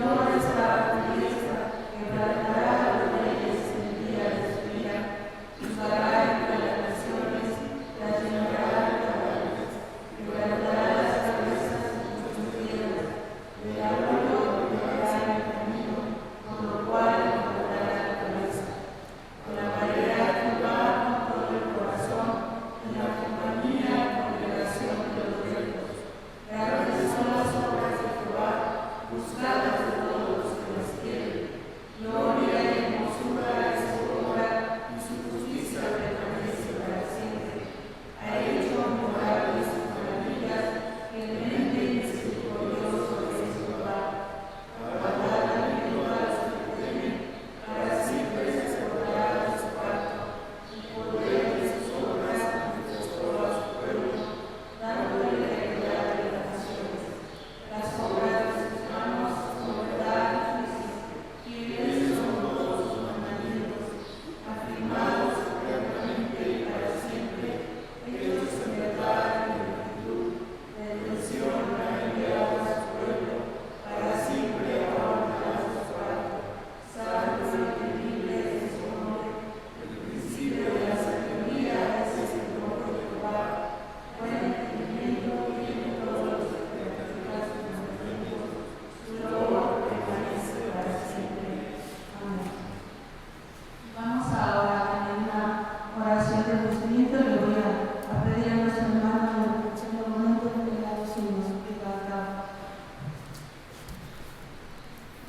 Señor está a tu diestra, quebrantará a los reyes en el día de su ira.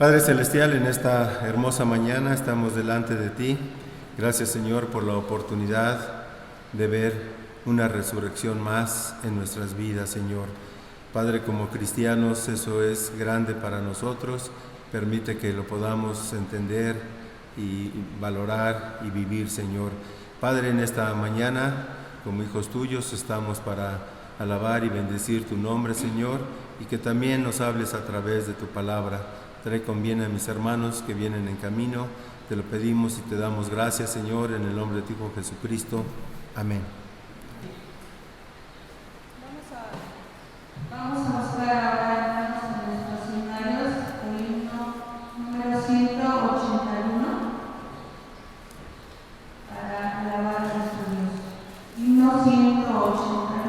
Padre Celestial, en esta hermosa mañana estamos delante de ti. Gracias, Señor, por la oportunidad de ver una resurrección más en nuestras vidas, Señor. Padre, como cristianos, eso es grande para nosotros. Permite que lo podamos entender y valorar y vivir, Señor. Padre, en esta mañana, como hijos tuyos, estamos para alabar y bendecir tu nombre, Señor, y que también nos hables a través de tu palabra. Trae con bien a mis hermanos que vienen en camino. Te lo pedimos y te damos gracias, Señor, en el nombre de tu Hijo Jesucristo. Amén. Vamos a buscar ahora en nuestros seminarios el himno número 181 para alabar a nuestro Dios. Himno 181.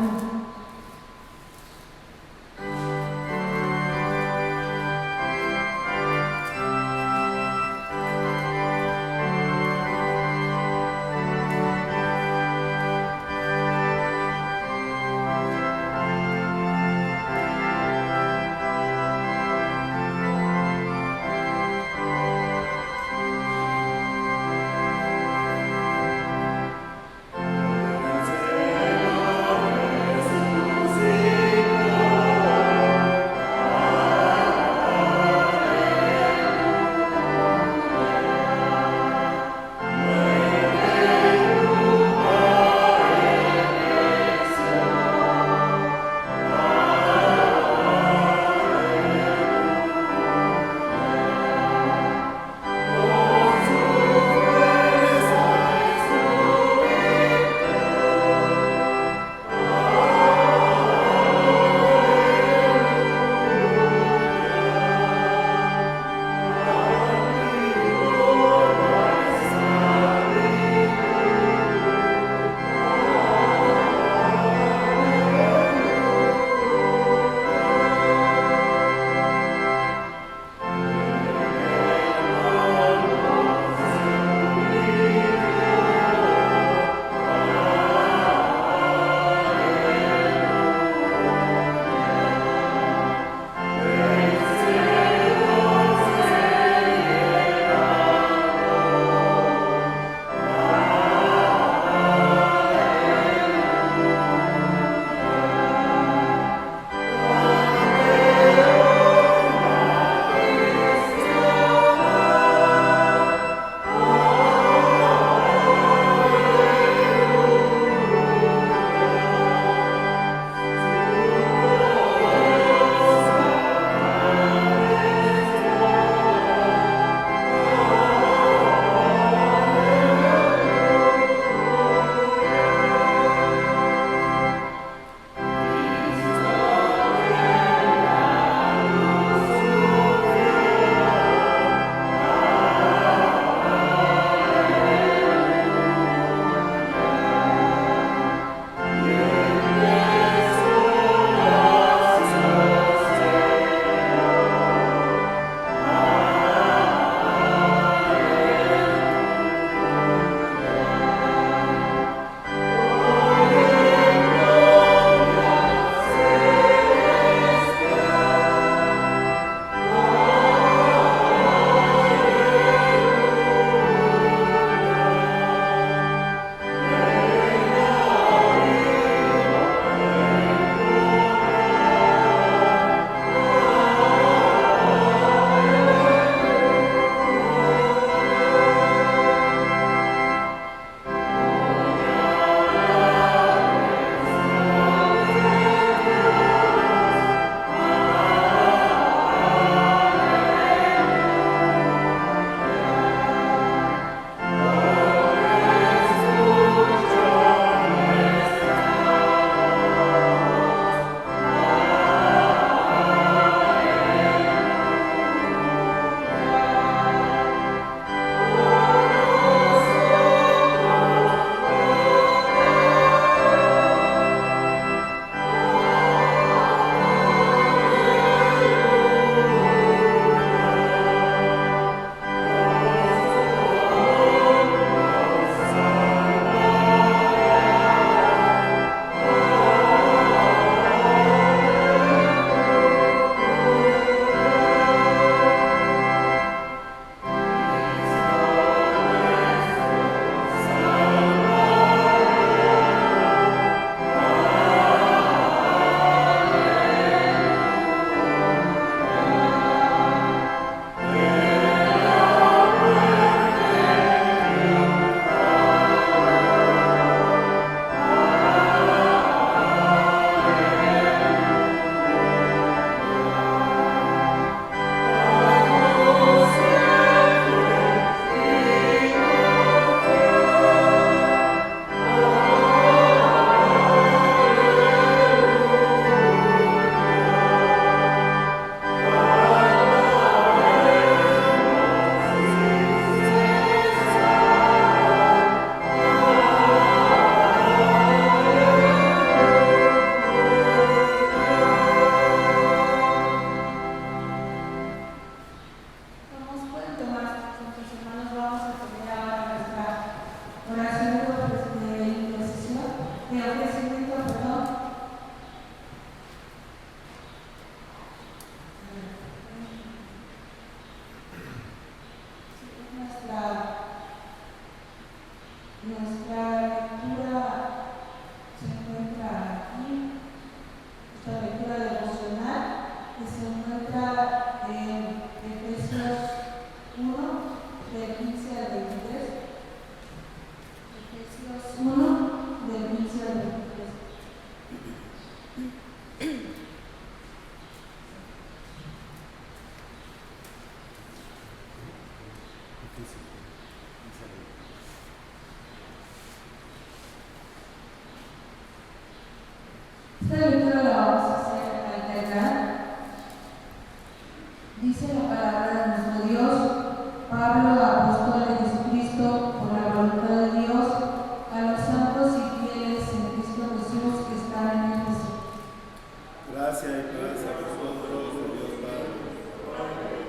Gracia y paz a vosotros, de Dios Padre,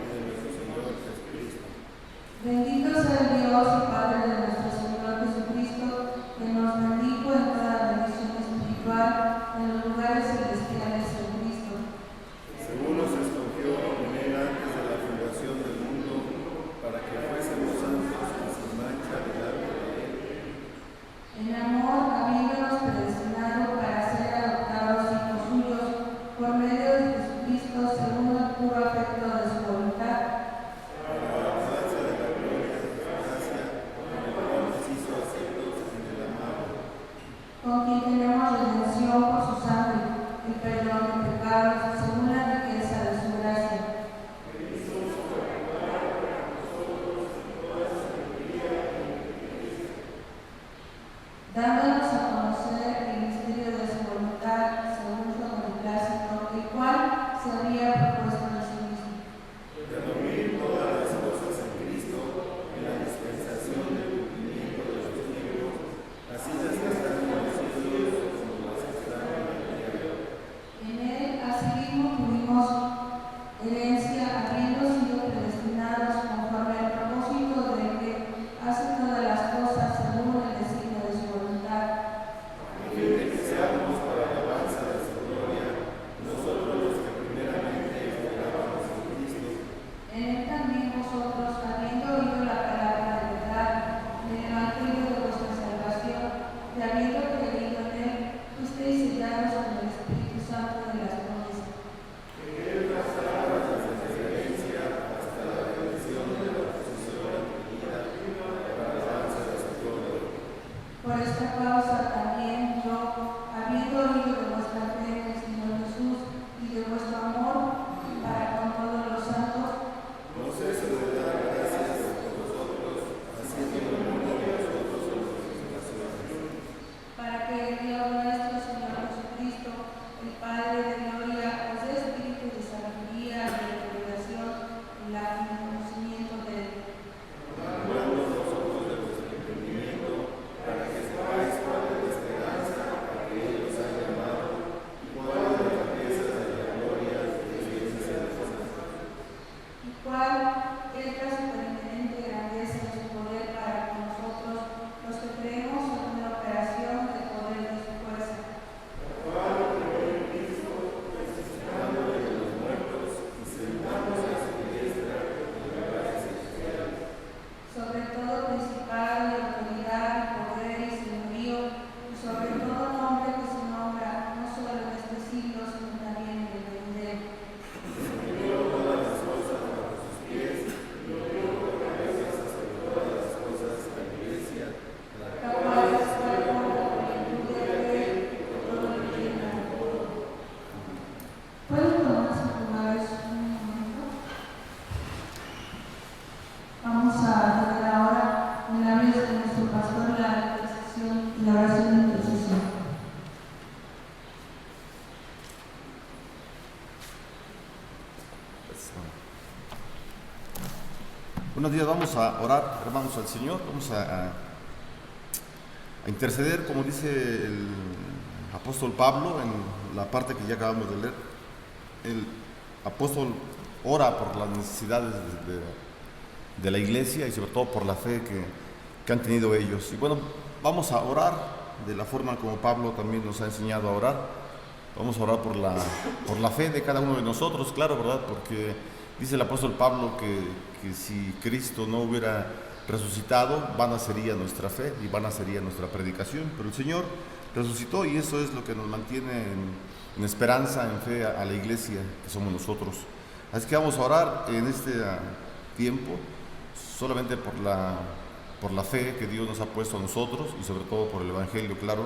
y de nuestro Señor Jesucristo. Bendito sea el Dios y Padre de nuestro Señor Jesucristo, que nos bendijo en toda bendición espiritual en los lugares celestiales en Cristo. Según nos escogió en él antes de la fundación del mundo, para que fuésemos santos y sin mancha delante de él. En amor, habiéndonos predestinado para ser adoptados hijos suyos por medio de Jesucristo, según el puro afecto de su voluntad, Para la alabanza de la gloria de su gracia, con el cual nos hizo aceptos en el amado. con quien tenemos redención por su sangre, el perdón de pecados, según la riqueza de su gracia. Dándonos a conocer el misterio de su voluntad, según su beneplácito, el cual se había propuesto en sí mismo. De reunir todas las cosas en Cristo, en la dispensación del cumplimiento de los tiempos, así las que están en los cielos como las que están en la tierra. En él, asimismo, tuvimos herencia, habiendo sido predestinados conforme al propósito de que hace todas las cosas según el designio de su voluntad, A fin de que seamos para alabanza de su gloria, nosotros los que primeramente esperábamos en Cristo. en él también vosotros, habiendo oído la palabra de verdad, del evangelio de vuestra salvación, y habiendo creído en él, fuisteis sellados con el Espíritu Santo de las promesas. Por esta causa también yo, habiendo oído de vuestra fe en el Señor Jesús y de vuestro amor para con todos los santos, No ceso de dar gracias por vosotros, haciendo memoria de vosotros en nuestras oraciones. para que el Dios nuestro Señor Jesucristo, el Padre de gloria, os dé espíritu de sabiduría y de revelación en el conocimiento de él, Hablando los ojos de vuestro entendimiento, para que sepáis cuál es la esperanza a que Él os ha llamado, y cuál es la riqueza de la gloria de la ciencia de los santos. y cual es la supereminente grandeza de su poder para con nosotros, los que creemos en la operación del poder de su fuerza, sobre todo principado y autoridad y poder y señorío, y sobre todo nombre que se nombra, no solo en este siglo, sino también en el venidero. La cual es cuerpo de la plenitud de fe, todo lo llena de todo. ¿Pueden tomarse sus lugares un momento? Vamos a tener ahora en labios de nuestro pastor la intercesión y la oración de intercesión. Buenos días, vamos a orar, hermanos, al Señor, vamos a interceder, como dice el apóstol Pablo en la parte que ya acabamos de leer. El apóstol ora por las necesidades de la iglesia y sobre todo por la fe que han tenido ellos. Y bueno, vamos a orar de la forma como Pablo también nos ha enseñado a orar. Vamos a orar por la fe de cada uno de nosotros, claro, ¿verdad? Porque dice el apóstol Pablo que si Cristo no hubiera resucitado, vana sería nuestra fe y vana sería nuestra predicación. Pero el Señor resucitó y eso es lo que nos mantiene en esperanza, en fe a la iglesia que somos nosotros. Así que vamos a orar en este tiempo solamente por la fe que Dios nos ha puesto a nosotros y sobre todo por el Evangelio, claro,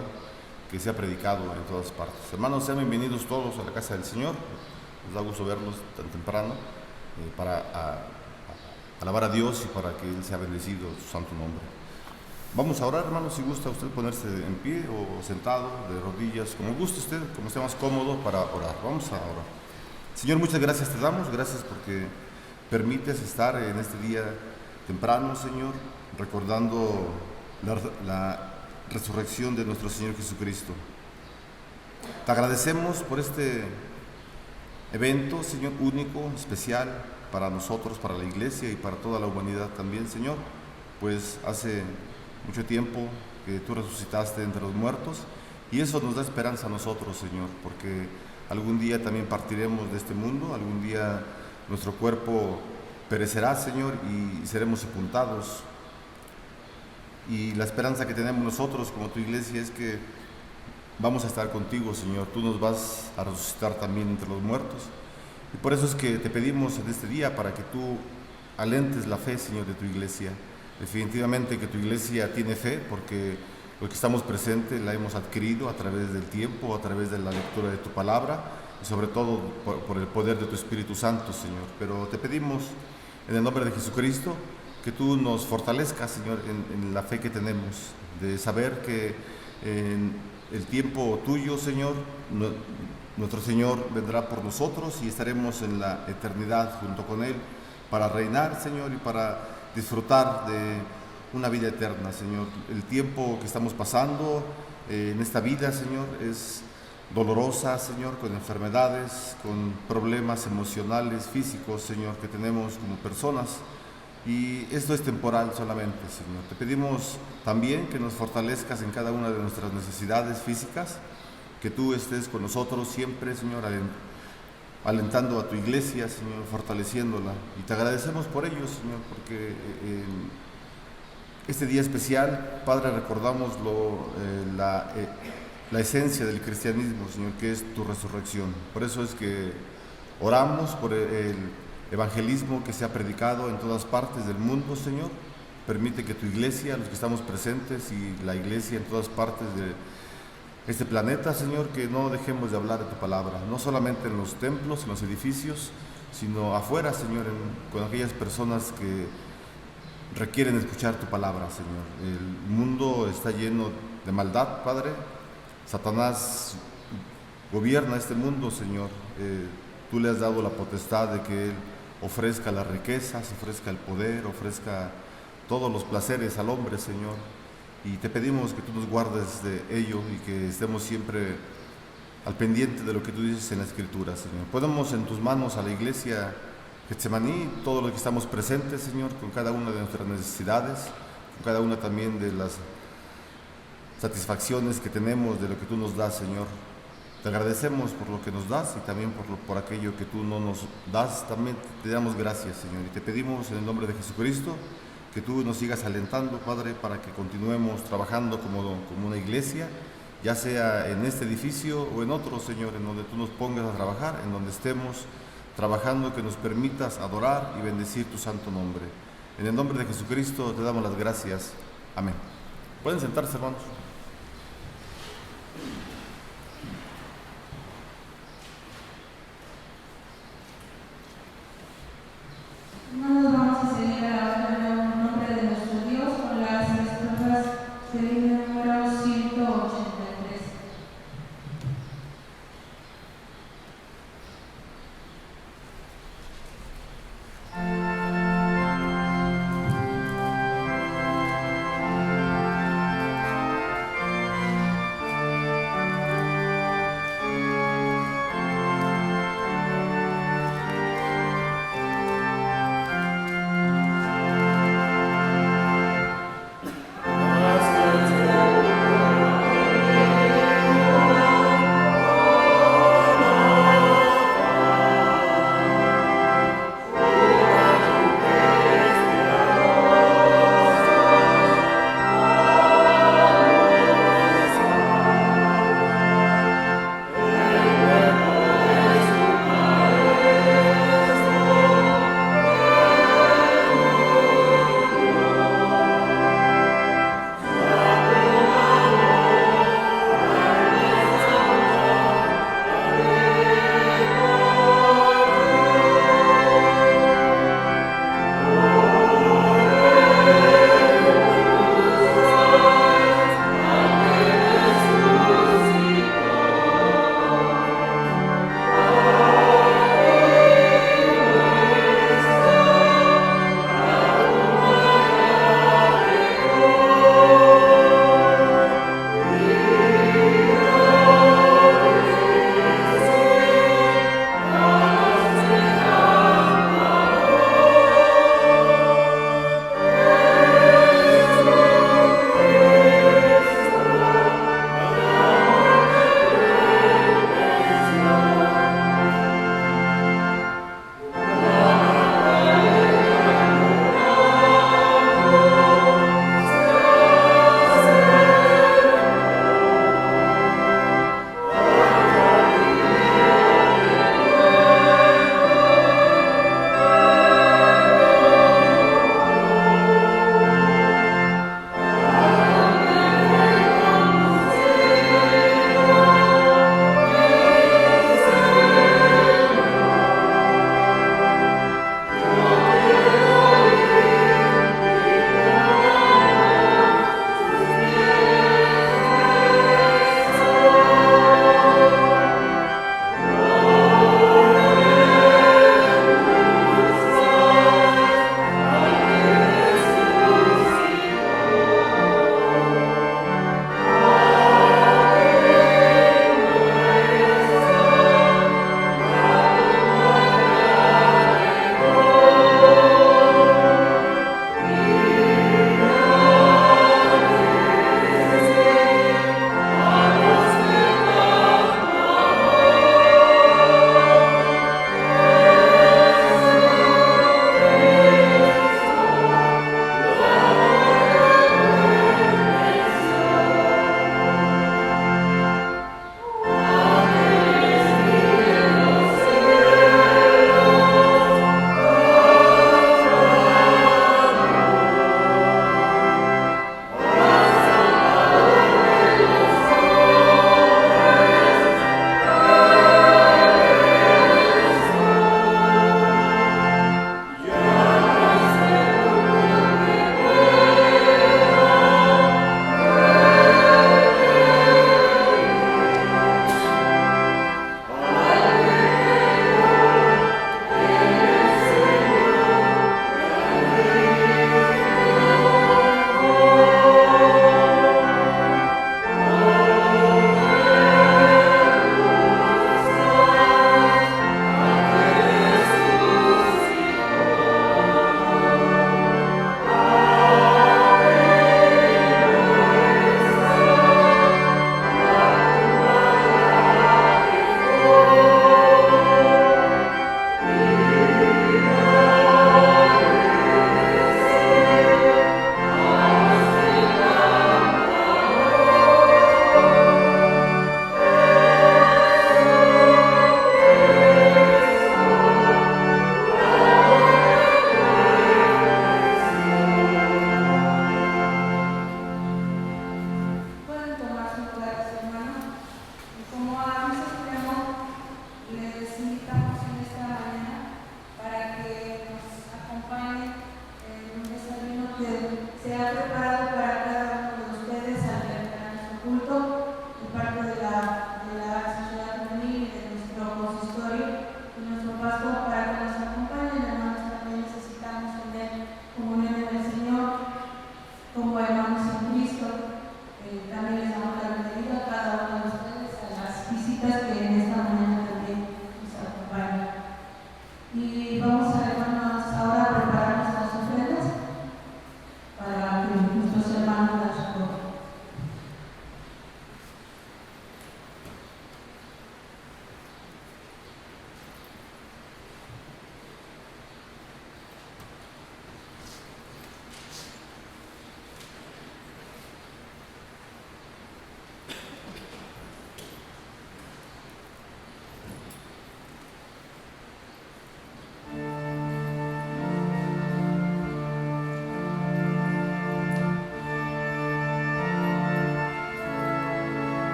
que se ha predicado en todas partes. Hermanos, sean bienvenidos todos a la casa del Señor. Nos da gusto verlos tan temprano para alabar a Dios y para que Él sea bendecido su santo nombre. Vamos a orar, hermanos, si gusta usted ponerse en pie o sentado, de rodillas, como guste usted, como esté más cómodo para orar. Vamos a orar. Señor, muchas gracias te damos, gracias porque permites estar en este día temprano, Señor, recordando la resurrección de nuestro Señor Jesucristo. Te agradecemos por este evento, Señor, único, especial para nosotros, para la iglesia y para toda la humanidad también, Señor, pues hace mucho tiempo que tú resucitaste entre los muertos y eso nos da esperanza a nosotros, Señor, porque algún día también partiremos de este mundo, algún día nuestro cuerpo perecerá, Señor, y seremos sepultados. Y la esperanza que tenemos nosotros como tu iglesia es que vamos a estar contigo, Señor. Tú nos vas a resucitar también entre los muertos. Y por eso es que te pedimos en este día para que tú alentes la fe, Señor, de tu iglesia. Definitivamente que tu iglesia tiene fe porque los que estamos presentes la hemos adquirido a través del tiempo, a través de la lectura de tu palabra y sobre todo por el poder de tu Espíritu Santo, Señor. Pero te pedimos en el nombre de Jesucristo que tú nos fortalezcas, Señor, en la fe que tenemos, de saber que en el tiempo tuyo, Señor, nuestro Señor vendrá por nosotros y estaremos en la eternidad junto con Él para reinar, Señor, y para disfrutar de una vida eterna, Señor. El tiempo que estamos pasando en esta vida, Señor, es dolorosa, Señor, con enfermedades, con problemas emocionales, físicos, Señor, que tenemos como personas. Y esto es temporal solamente, Señor. Te pedimos también que nos fortalezcas en cada una de nuestras necesidades físicas, que tú estés con nosotros siempre, Señor, alentando a tu iglesia, Señor, fortaleciéndola. Y te agradecemos por ello, Señor, porque este día especial, Padre, recordamos la esencia del cristianismo, Señor, que es tu resurrección. Por eso es que oramos por el evangelismo que se ha predicado en todas partes del mundo, Señor. Permite que tu iglesia, los que estamos presentes y la iglesia en todas partes de este planeta, Señor, que no dejemos de hablar de tu palabra, no solamente en los templos, en los edificios, sino afuera, Señor, con aquellas personas que requieren escuchar tu palabra, Señor. El mundo está lleno de maldad, Padre. Satanás gobierna este mundo, Señor. Tú le has dado la potestad de que Él ofrezca las riquezas, ofrezca el poder, ofrezca todos los placeres al hombre, Señor. Y te pedimos que tú nos guardes de ello y que estemos siempre al pendiente de lo que tú dices en la Escritura, Señor. Ponemos en tus manos a la iglesia Getsemaní, todos los que estamos presentes, Señor, con cada una de nuestras necesidades, con cada una también de las satisfacciones que tenemos de lo que tú nos das, Señor. Te agradecemos por lo que nos das y también por aquello que tú no nos das. También te damos gracias, Señor. Y te pedimos en el nombre de Jesucristo que tú nos sigas alentando, Padre, para que continuemos trabajando como una iglesia, ya sea en este edificio o en otro, Señor, en donde tú nos pongas a trabajar, en donde estemos trabajando, que nos permitas adorar y bendecir tu santo nombre. En el nombre de Jesucristo te damos las gracias. Amén. Pueden sentarse, hermanos. Hermanos, vamos a seguir alabando el nombre de nuestro Dios con las estrofas del himno número 183. les invitamos en esta mañana para que nos acompañen en un desayuno que se ha preparado para cada uno de ustedes al nuestro culto, de parte de la sociedad juvenil y de nuestro consistorio y nuestro pastor, para que nos acompañen. Hermanos, también necesitamos tener comunión en el Señor como hermanos en Cristo. También les damos la bienvenida a cada uno de ustedes a las visitas que en esta mañana también nos acompañan. Y vamos a, hermanos, ahora a preparar nuestras ofrendas para que nuestros hermanos las recojan.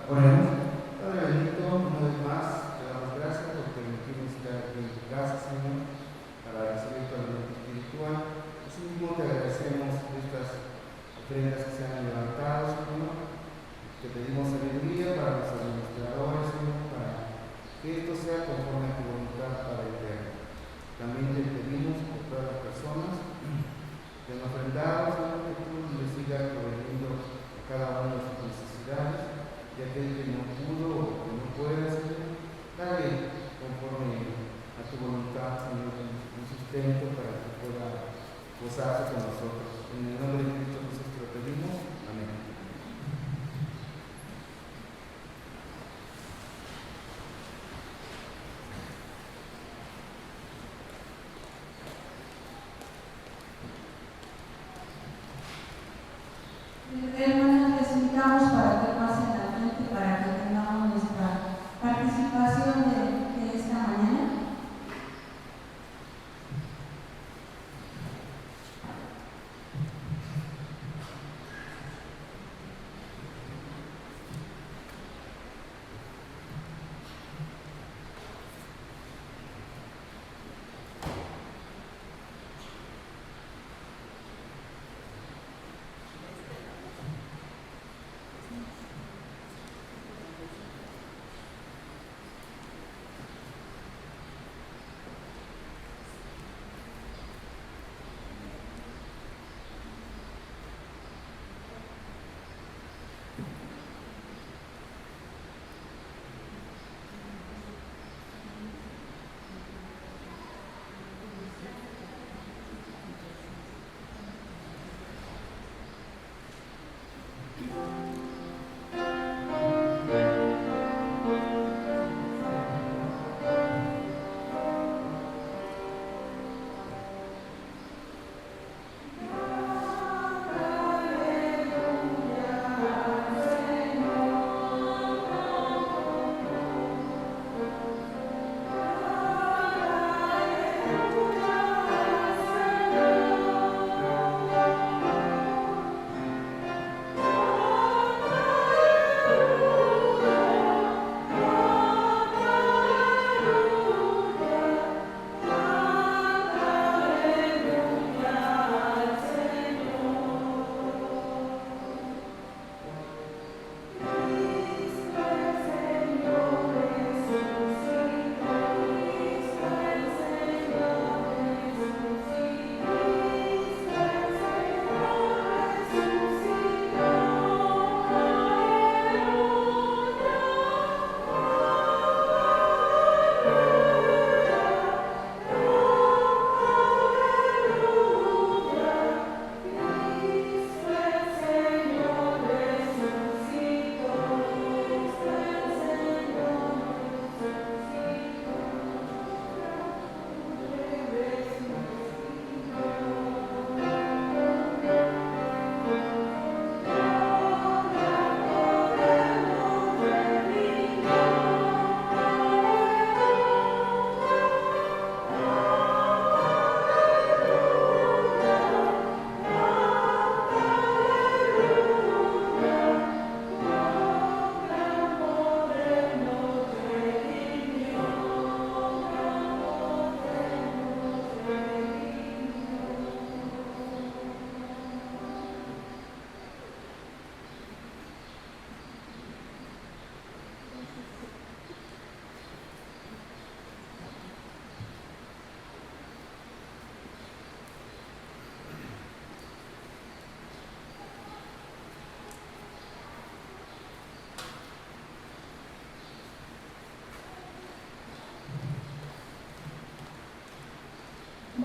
Oremos. Padre bendito, una vez más te damos gracias por permitirnos estar aquí en tu casa, Señor, para recibir tu alimento espiritual. Asimismo te agradecemos estas ofrendas que se han levantado, Señor. Te pedimos sabiduría para los administradores, Señor, para que esto sea conforme a tu voluntad, Padre eterno. También te pedimos por todas las personas que han ofrendado, Señor, que tú les sigas proveyendo a cada uno de sus necesidades. Y aquel que no pudo o que no pueda, Señor, dale conforme a tu voluntad, Señor, un sustento para que pueda gozarse con nosotros. En el nombre de Cristo Jesús te lo pedimos. Amén. Hermanos, les invitamos para que pasen al frente para que tengamos nuestra participación de esta mañana.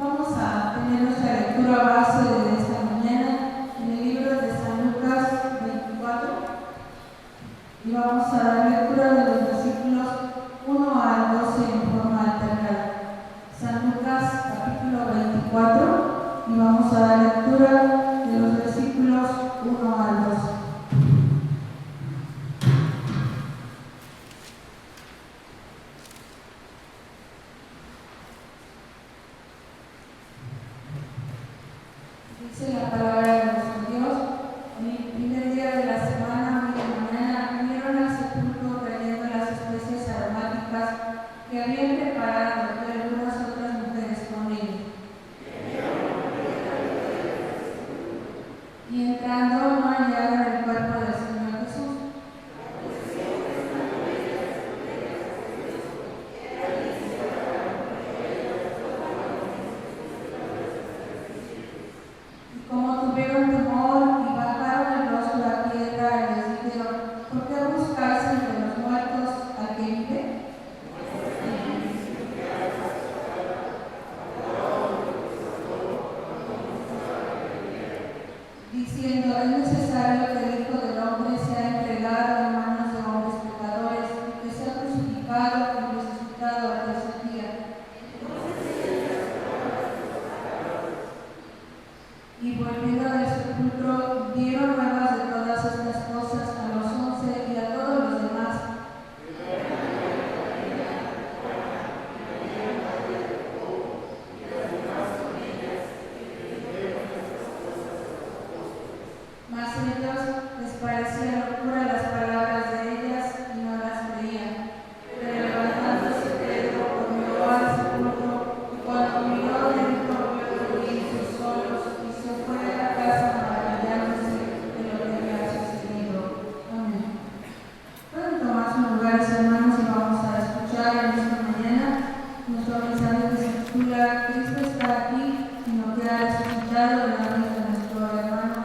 Vamos a tener nuestra lectura base de esta mañana en el libro de San Lucas 24 y vamos a dar lectura de los versículos 1 al 12 en forma alternada. San Lucas capítulo 24 y vamos a dar lectura de los versículos 1 al 12. Dice la palabra de nuestro Dios: en el primer día de la semana, muy de mañana, vinieron al sepulcro trayendo las especies aromáticas que habían preparado y algunas otras mujeres con ellos. Y entrando no hallaron el cuerpo del Señor Jesús. Y como tuvieron temor y bajaron el rostro a la tierra, les dijeron: ¿por qué buscáis entre los muertos al que vive? Diciendo: es necesario que el Hijo del Hombre sea entregado en manos de hombres pecadores, y que sea crucificado y resucitado al tercer día. Y volviendo del sepulcro, dieron nuevas de todas estas cosas a los 11 y a todos los demás. Mas ellos les parecía locura las palabras de ellas y no las creían. Pero levantándose Pedro, corrió al sepulcro, y cuando miró dentro, vio rodillas solos, y se fue a la casa maravillándose de lo que había sucedido. Amén. Pueden tomar sus lugares, hermanos, y vamos a escuchar en esta mañana nuestro mensaje que se titula: Cristo está aquí y no queda resucitado, de la vida de nuestro hermano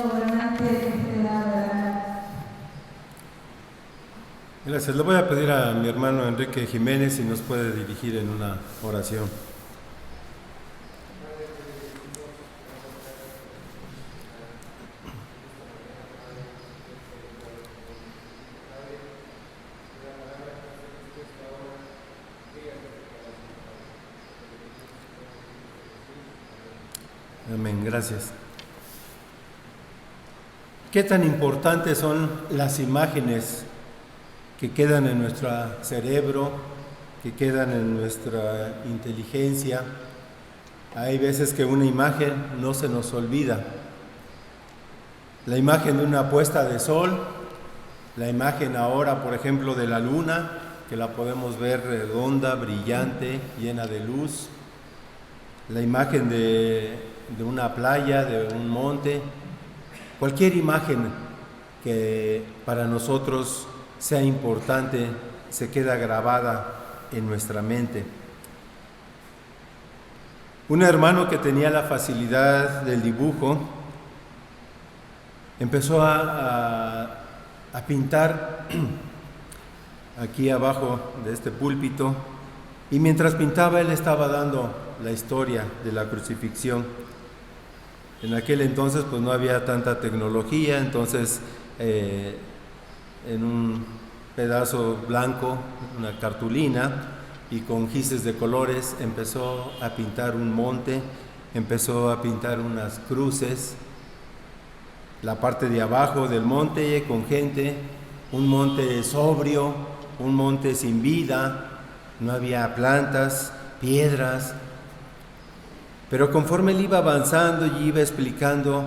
gobernante de la verdad. Gracias. Le voy a pedir a mi hermano Enrique Jiménez si nos puede dirigir en una oración. Amén. Gracias. ¿Qué tan importantes son las imágenes que quedan en nuestro cerebro, que quedan en nuestra inteligencia? Hay veces que una imagen no se nos olvida. La imagen de una puesta de sol, la imagen ahora, por ejemplo, de la luna, que la podemos ver redonda, brillante, llena de luz. La imagen de una playa, de un monte. Cualquier imagen que para nosotros sea importante se queda grabada en nuestra mente. Un hermano que tenía la facilidad del dibujo empezó a pintar aquí abajo de este púlpito, y mientras pintaba él estaba dando la historia de la crucifixión. En aquel entonces pues no había tanta tecnología, entonces en un pedazo blanco, una cartulina, y con gises de colores empezó a pintar un monte, empezó a pintar unas cruces, la parte de abajo del monte con gente, un monte sobrio, un monte sin vida, no había plantas, piedras. Pero conforme él iba avanzando y iba explicando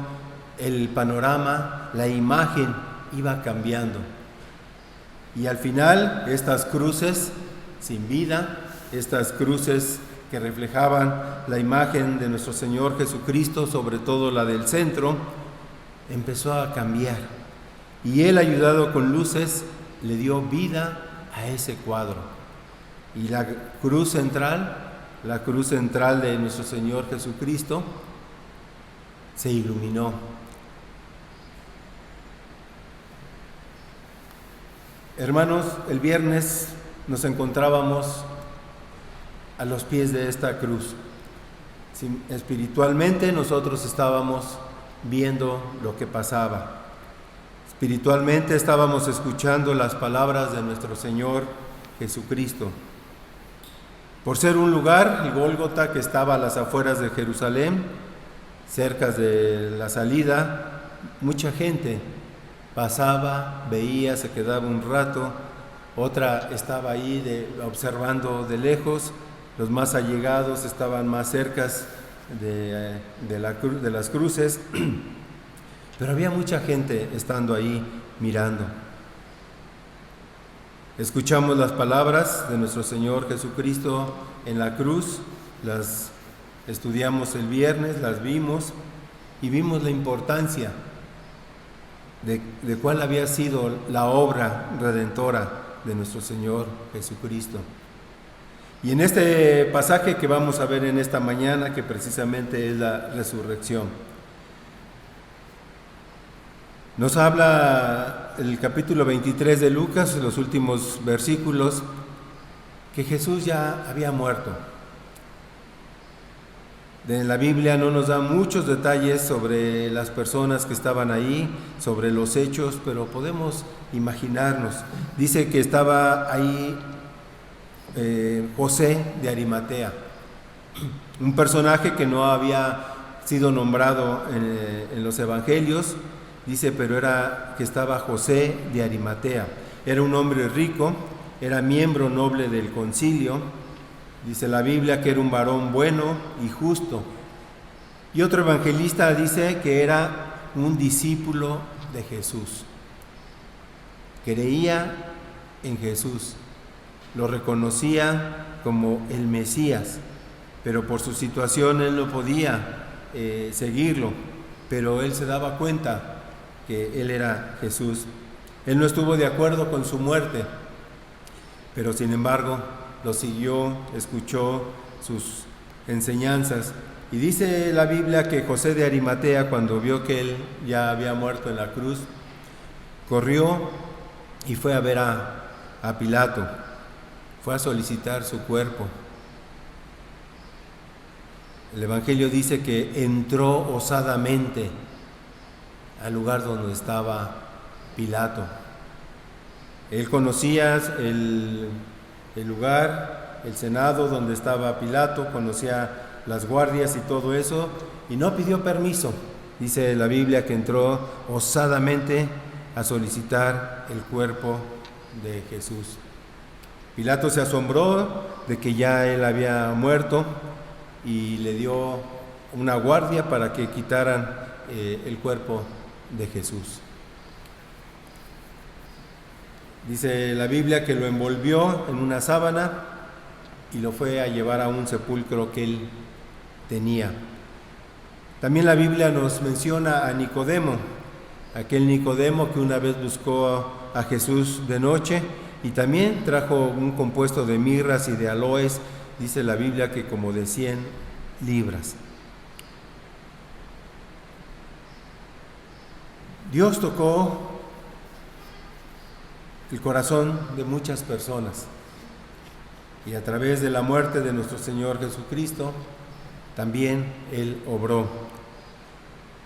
el panorama, la imagen iba cambiando. Y al final, estas cruces sin vida, estas cruces que reflejaban la imagen de nuestro Señor Jesucristo, sobre todo la del centro, empezó a cambiar. Y él, ayudado con luces, le dio vida a ese cuadro. Y la cruz central de nuestro Señor Jesucristo se iluminó. Hermanos, el viernes nos encontrábamos a los pies de esta cruz. Espiritualmente nosotros estábamos viendo lo que pasaba. Espiritualmente estábamos escuchando las palabras de nuestro Señor Jesucristo. Por ser un lugar, el Gólgota, que estaba a las afueras de Jerusalén, cerca de la salida, mucha gente pasaba, veía, se quedaba un rato, otra estaba ahí observando de lejos, los más allegados estaban más cerca de las cruces, pero había mucha gente estando ahí mirando. Escuchamos las palabras de nuestro Señor Jesucristo en la cruz, las estudiamos el viernes, las vimos y vimos la importancia de cuál había sido la obra redentora de nuestro Señor Jesucristo. Y en este pasaje que vamos a ver en esta mañana, que precisamente es la resurrección, nos habla el capítulo 23 de Lucas, los últimos versículos, que Jesús ya había muerto. En la Biblia no nos da muchos detalles sobre las personas que estaban ahí, sobre los hechos, pero podemos imaginarnos. Dice que estaba ahí José de Arimatea, un personaje que no había sido nombrado en los evangelios. Dice, pero era que estaba José de Arimatea. Era un hombre rico, era miembro noble del concilio. Dice la Biblia que era un varón bueno y justo. Y otro evangelista dice que era un discípulo de Jesús. Creía en Jesús, lo reconocía como el Mesías, pero por su situación él no podía seguirlo, pero él se daba cuenta que él era Jesús. Él no estuvo de acuerdo con su muerte, pero sin embargo lo siguió, escuchó sus enseñanzas. Y dice la Biblia que José de Arimatea, cuando vio que él ya había muerto en la cruz, corrió y fue a ver a Pilato, fue a solicitar su cuerpo. El Evangelio dice que entró osadamente al lugar donde estaba Pilato. Él conocía el lugar, el senado donde estaba Pilato, conocía las guardias y todo eso, y no pidió permiso. Dice la Biblia que entró osadamente a solicitar el cuerpo de Jesús. Pilato se asombró de que ya él había muerto y le dio una guardia para que quitaran el cuerpo de Jesús. Dice la Biblia que lo envolvió en una sábana y lo fue a llevar a un sepulcro que él tenía. También la Biblia nos menciona a Nicodemo, aquel Nicodemo que una vez buscó a Jesús de noche y también trajo un compuesto de mirras y de aloes, dice la Biblia que como de 100 libras. Dios tocó el corazón de muchas personas y a través de la muerte de nuestro Señor Jesucristo también Él obró.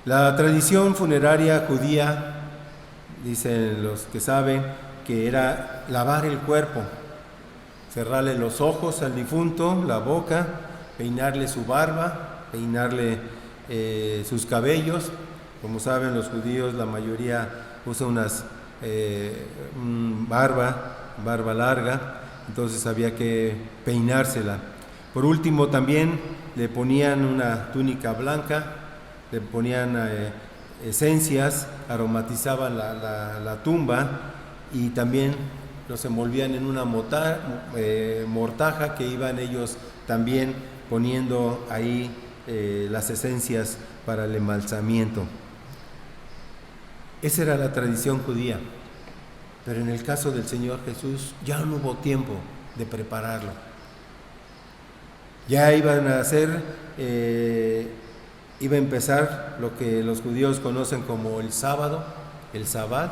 La tradición funeraria judía, dicen los que saben, que era lavar el cuerpo, cerrarle los ojos al difunto, la boca, peinarle su barba, peinarle sus cabellos. Como saben, los judíos, la mayoría usa barba larga, entonces había que peinársela. Por último, también le ponían una túnica blanca, le ponían esencias, aromatizaban la tumba y también los envolvían en una mortaja que iban ellos también poniendo ahí las esencias para el embalsamiento. Esa era la tradición judía, pero en el caso del Señor Jesús ya no hubo tiempo de prepararlo. Ya iban a iba a empezar lo que los judíos conocen como el sábado, el sabbat.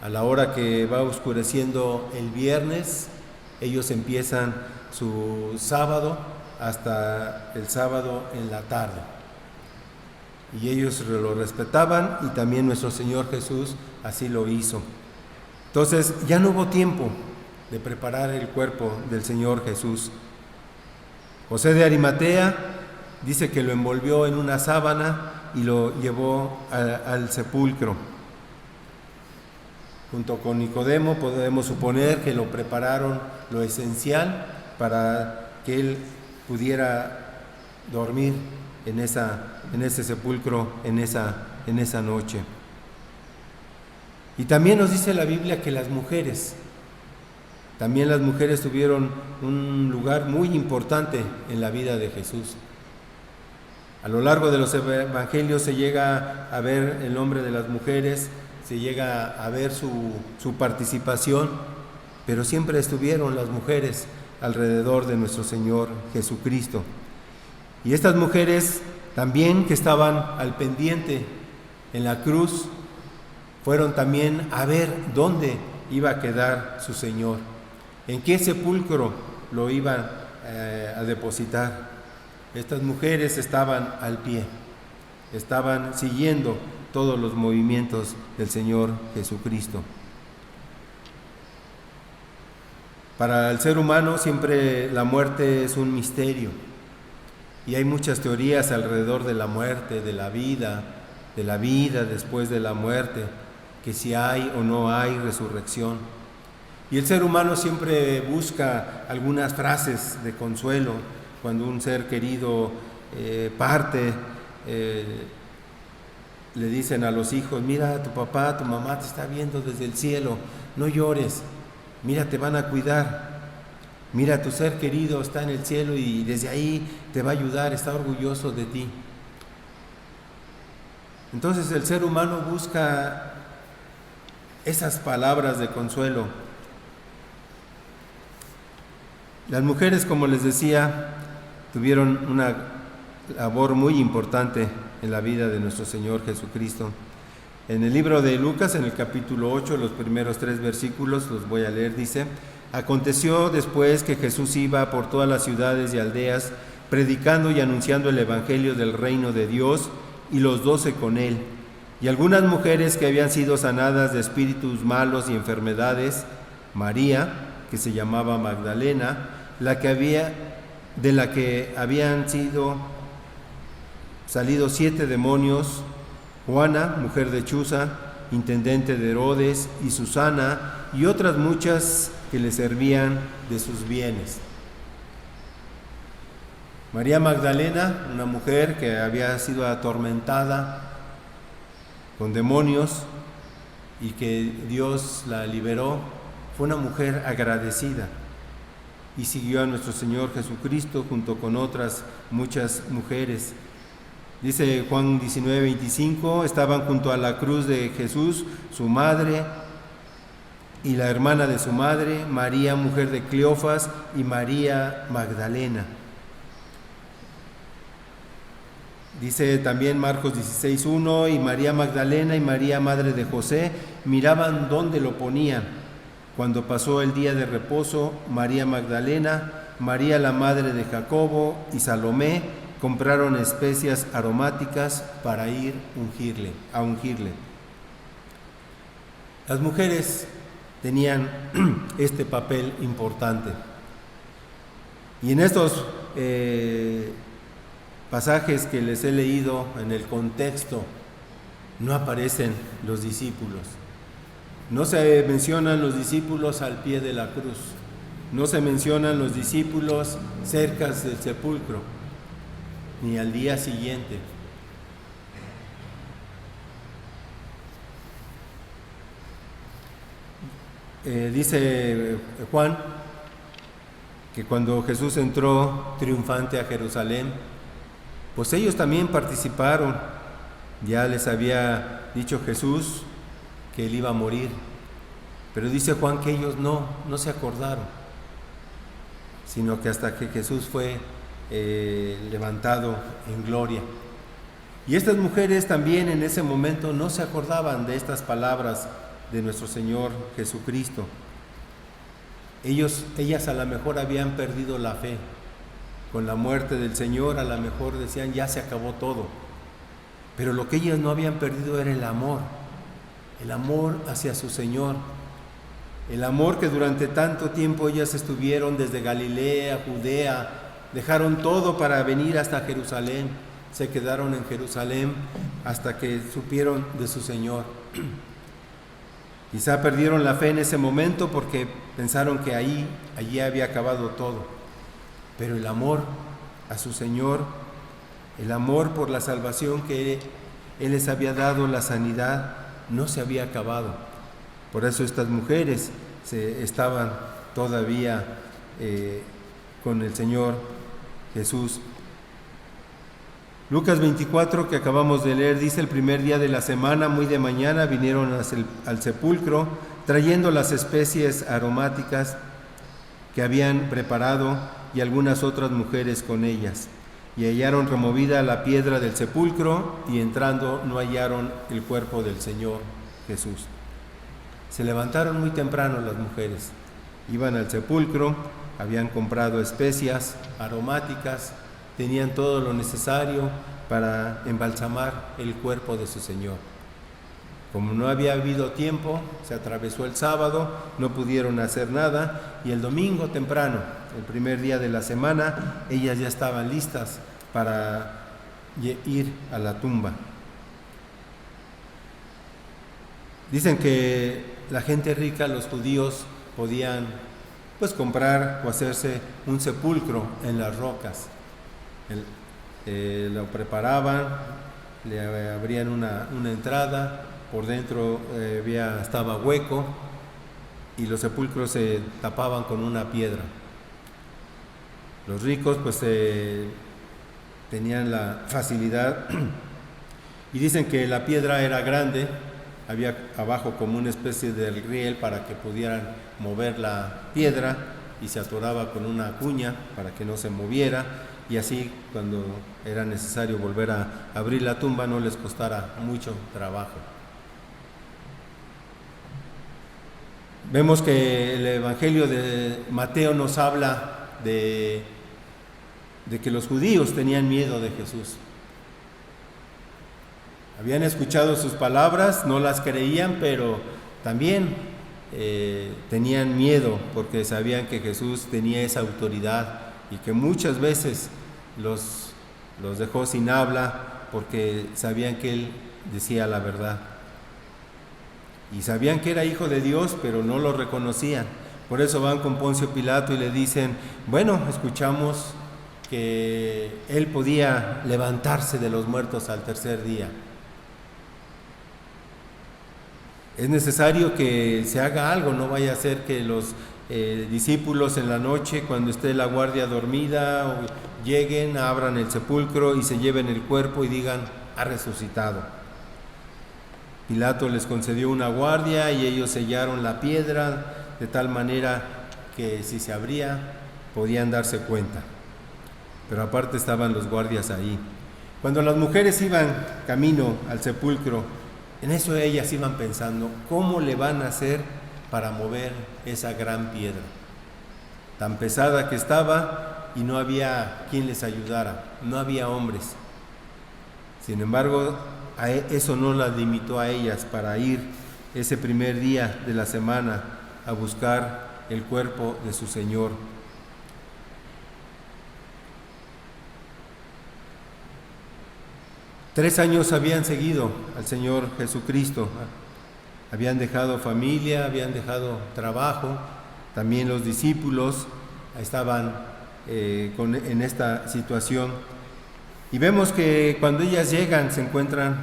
A la hora que va oscureciendo el viernes, ellos empiezan su sábado hasta el sábado en la tarde. Y ellos lo respetaban, y también nuestro Señor Jesús así lo hizo. Entonces ya no hubo tiempo de preparar el cuerpo del Señor Jesús. José de Arimatea dice que lo envolvió en una sábana y lo llevó al sepulcro. Junto con Nicodemo podemos suponer que lo prepararon lo esencial para que él pudiera dormir en ese sepulcro, en esa noche. Y también nos dice la Biblia que las mujeres tuvieron un lugar muy importante en la vida de Jesús. A lo largo de los evangelios se llega a ver el nombre de las mujeres, se llega a ver su participación, pero siempre estuvieron las mujeres alrededor de nuestro Señor Jesucristo. Y estas mujeres también, que estaban al pendiente en la cruz, fueron también a ver dónde iba a quedar su Señor, en qué sepulcro lo iban a depositar. Estas mujeres estaban al pie, estaban siguiendo todos los movimientos del Señor Jesucristo. Para el ser humano siempre la muerte es un misterio, y hay muchas teorías alrededor de la muerte, de la vida después de la muerte, que si hay o no hay resurrección. Y el ser humano siempre busca algunas frases de consuelo cuando un ser querido parte. Le dicen a los hijos: mira, tu papá, tu mamá te está viendo desde el cielo, no llores, mira, te van a cuidar, mira, tu ser querido está en el cielo y desde ahí te va a ayudar, está orgulloso de ti. Entonces el ser humano busca esas palabras de consuelo. Las mujeres, como les decía, tuvieron una labor muy importante en la vida de nuestro Señor Jesucristo. En el libro de Lucas, en el capítulo 8, los primeros 3 versículos, los voy a leer, dice: aconteció después que Jesús iba por todas las ciudades y aldeas, predicando y anunciando el evangelio del reino de Dios, y los 12 con él. Y algunas mujeres que habían sido sanadas de espíritus malos y enfermedades, María, que se llamaba Magdalena, de la que habían salido 7 demonios, Juana, mujer de Chuza, intendente de Herodes, y Susana, y otras muchas que le servían de sus bienes. María Magdalena, una mujer que había sido atormentada con demonios y que Dios la liberó, fue una mujer agradecida y siguió a nuestro Señor Jesucristo junto con otras muchas mujeres. Dice Juan 19:25, estaban junto a la cruz de Jesús su madre y la hermana de su madre, María, mujer de Cleofas, y María Magdalena. Dice también Marcos 16:1, y María Magdalena y María, madre de José, miraban dónde lo ponían. Cuando pasó el día de reposo, María Magdalena, María la madre de Jacobo y Salomé compraron especias aromáticas para ir a ungirle. Las mujeres tenían este papel importante. Y en estos pasajes que les he leído, en el contexto, no aparecen los discípulos. No se mencionan los discípulos al pie de la cruz. No se mencionan los discípulos cerca del sepulcro, ni al día siguiente. Dice Juan que cuando Jesús entró triunfante a Jerusalén, pues ellos también participaron. Ya les había dicho Jesús que él iba a morir, pero dice Juan que ellos no se acordaron, sino que hasta que Jesús fue levantado en gloria. Y estas mujeres también en ese momento no se acordaban de estas palabras de nuestro Señor Jesucristo. Ellas a lo mejor habían perdido la fe, Con la muerte del Señor a lo mejor decían ya se acabó todo, pero lo que ellas no habían perdido era el amor hacia su Señor, el amor que durante tanto tiempo ellas estuvieron desde Galilea, Judea, dejaron todo para venir hasta Jerusalén, se quedaron en Jerusalén hasta que supieron de su Señor. Quizá perdieron la fe en ese momento porque pensaron que allí había acabado todo, pero el amor a su Señor, el amor por la salvación que Él les había dado, la sanidad, no se había acabado. Por eso estas mujeres estaban todavía con el Señor Jesús. Lucas 24, que acabamos de leer, dice: el primer día de la semana, muy de mañana, vinieron al sepulcro, trayendo las especies aromáticas que habían preparado y algunas otras mujeres con ellas. Y hallaron removida la piedra del sepulcro, y entrando no hallaron el cuerpo del Señor Jesús. Se levantaron muy temprano las mujeres, iban al sepulcro, habían comprado especias aromáticas, tenían todo lo necesario para embalsamar el cuerpo de su Señor. Como no había habido tiempo, se atravesó el sábado, no pudieron hacer nada, y el domingo temprano, el primer día de la semana, ellas ya estaban listas para ir a la tumba. Dicen que la gente rica, los judíos, podían comprar o hacerse un sepulcro en las rocas. Lo preparaban, le abrían una entrada, por dentro estaba hueco, y los sepulcros se tapaban con una piedra. Los ricos tenían la facilidad, y dicen que la piedra era grande, había abajo como una especie de riel para que pudieran mover la piedra, y se atoraba con una cuña para que no se moviera, y así cuando era necesario volver a abrir la tumba no les costara mucho trabajo. Vemos que el Evangelio de Mateo nos habla de que los judíos tenían miedo de Jesús. Habían escuchado sus palabras, no las creían, pero también tenían miedo porque sabían que Jesús tenía esa autoridad y que muchas veces los dejó sin habla porque sabían que Él decía la verdad. Y sabían que era hijo de Dios, pero no lo reconocían. Por eso van con Poncio Pilato y le dicen: bueno, escuchamos que Él podía levantarse de los muertos al tercer día. Es necesario que se haga algo, no vaya a ser que los discípulos en la noche, cuando esté la guardia dormida, lleguen, abran el sepulcro y se lleven el cuerpo y digan: ha resucitado. Pilato les concedió una guardia y ellos sellaron la piedra de tal manera que si se abría podían darse cuenta. Pero aparte estaban los guardias ahí. Cuando las mujeres iban camino al sepulcro, en eso ellas iban pensando: ¿cómo le van a hacer para mover esa gran piedra? Tan pesada que estaba y no había quien les ayudara, no había hombres. Sin embargo, eso no las limitó a ellas para ir ese primer día de la semana a buscar el cuerpo de su Señor. Tres años habían seguido al Señor Jesucristo. Habían dejado familia, habían dejado trabajo. También los discípulos estaban en esta situación. Y vemos que cuando ellas llegan se encuentran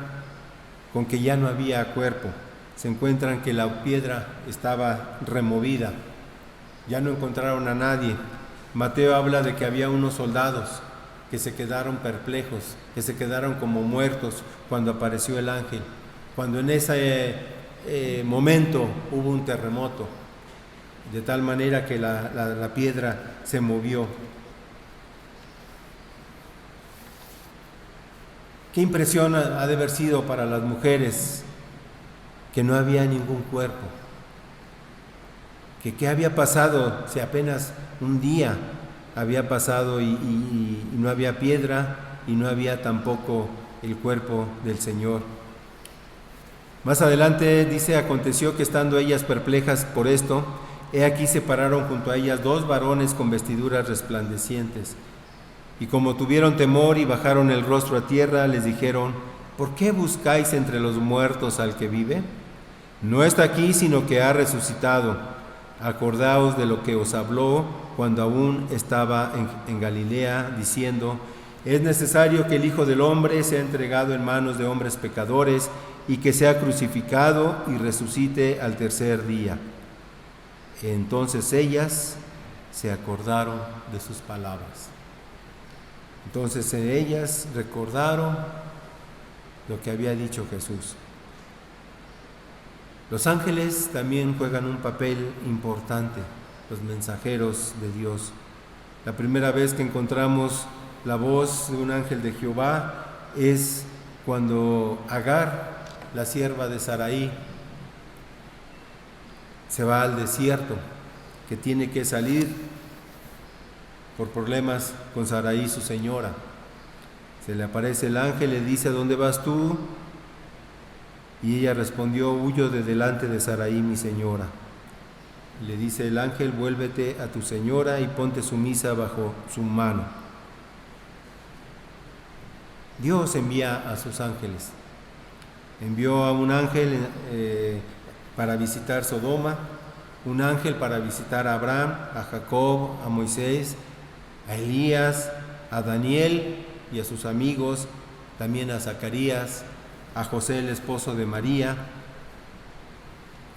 con que ya no había cuerpo. Se encuentran que la piedra estaba removida. Ya no encontraron a nadie. Mateo habla de que había unos soldados que se quedaron perplejos, que se quedaron como muertos cuando apareció el ángel. Cuando en ese momento hubo un terremoto, de tal manera que la piedra se movió. Qué impresión ha de haber sido para las mujeres que no había ningún cuerpo, que qué había pasado si apenas un día había pasado y no había piedra y no había tampoco el cuerpo del Señor. Más adelante dice: aconteció que estando ellas perplejas por esto, he aquí se pararon junto a ellas 2 varones con vestiduras resplandecientes. Y como tuvieron temor y bajaron el rostro a tierra, les dijeron: ¿por qué buscáis entre los muertos al que vive? No está aquí, sino que ha resucitado. Acordaos de lo que os habló cuando aún estaba en Galilea, diciendo: es necesario que el Hijo del Hombre sea entregado en manos de hombres pecadores y que sea crucificado y resucite al tercer día. Entonces ellas se acordaron de sus palabras. Entonces ellas recordaron lo que había dicho Jesús. Los ángeles también juegan un papel importante, los mensajeros de Dios. La primera vez que encontramos la voz de un ángel de Jehová es cuando Agar, la sierva de Sarai, se va al desierto, que tiene que salir por problemas con Sarai, su señora. Se le aparece el ángel, le dice: ¿a dónde vas tú? Y ella respondió: huyo de delante de Sarai, mi señora. Le dice el ángel: vuélvete a tu señora y ponte sumisa bajo su mano. Dios envía a sus ángeles. Envió a un ángel para visitar Sodoma, un ángel para visitar a Abraham, a Jacob, a Moisés, a Elías, a Daniel y a sus amigos, también a Zacarías, a José, el esposo de María,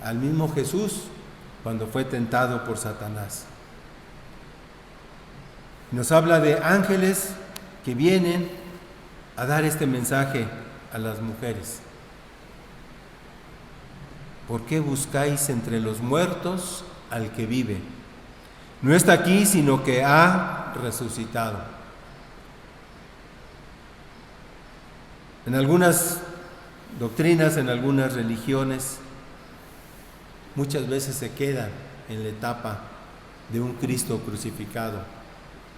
al mismo Jesús cuando fue tentado por Satanás. Nos habla de ángeles que vienen a dar este mensaje a las mujeres. ¿Por qué buscáis entre los muertos al que vive? No está aquí, sino que ha resucitado. En algunas doctrinas, en algunas religiones, muchas veces se quedan en la etapa de un Cristo crucificado.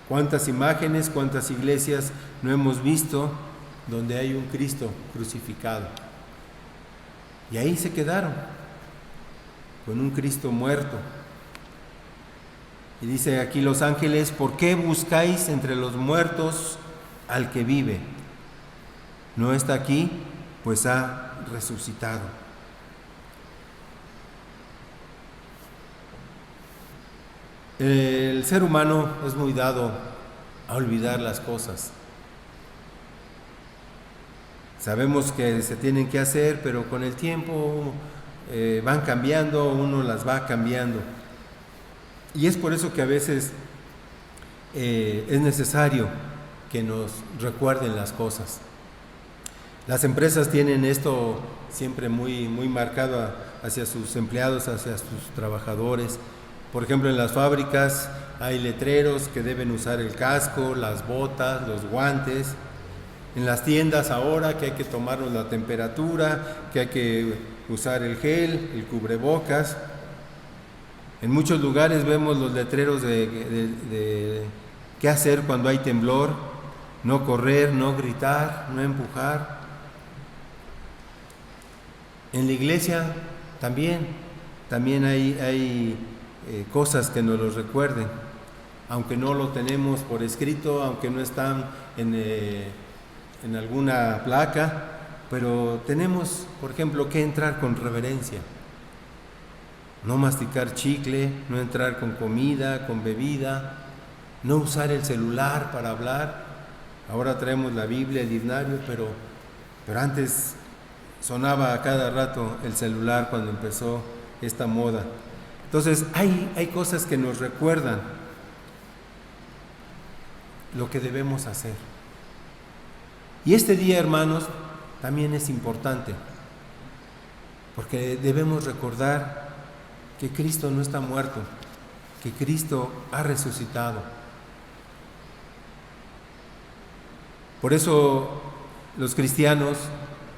¿Cuántas imágenes, cuántas iglesias no hemos visto donde hay un Cristo crucificado? Y ahí se quedaron, con un Cristo muerto. Y dice aquí los ángeles: ¿por qué buscáis entre los muertos al que vive? No está aquí, pues ha resucitado. El ser humano es muy dado a olvidar las cosas. Sabemos que se tienen que hacer, pero con el tiempo van cambiando, uno las va cambiando. Y es por eso que a veces es necesario que nos recuerden las cosas. Las empresas tienen esto siempre muy marcado hacia sus empleados, hacia sus trabajadores. Por ejemplo, en las fábricas hay letreros que deben usar el casco, las botas, los guantes. En las tiendas ahora que hay que tomarnos la temperatura, que hay que usar el gel, el cubrebocas. En muchos lugares vemos los letreros de qué hacer cuando hay temblor: no correr, no gritar, no empujar. En la iglesia también hay cosas que nos lo recuerden, aunque no lo tenemos por escrito, aunque no están en alguna placa, pero tenemos, por ejemplo, que entrar con reverencia. No masticar chicle, no entrar con comida, con bebida, no usar el celular para hablar. Ahora traemos la Biblia, el diccionario, pero antes sonaba a cada rato el celular cuando empezó esta moda. Entonces hay cosas que nos recuerdan lo que debemos hacer. Y este día, hermanos, también es importante, porque debemos recordar que Cristo no está muerto, que Cristo ha resucitado. Por eso los cristianos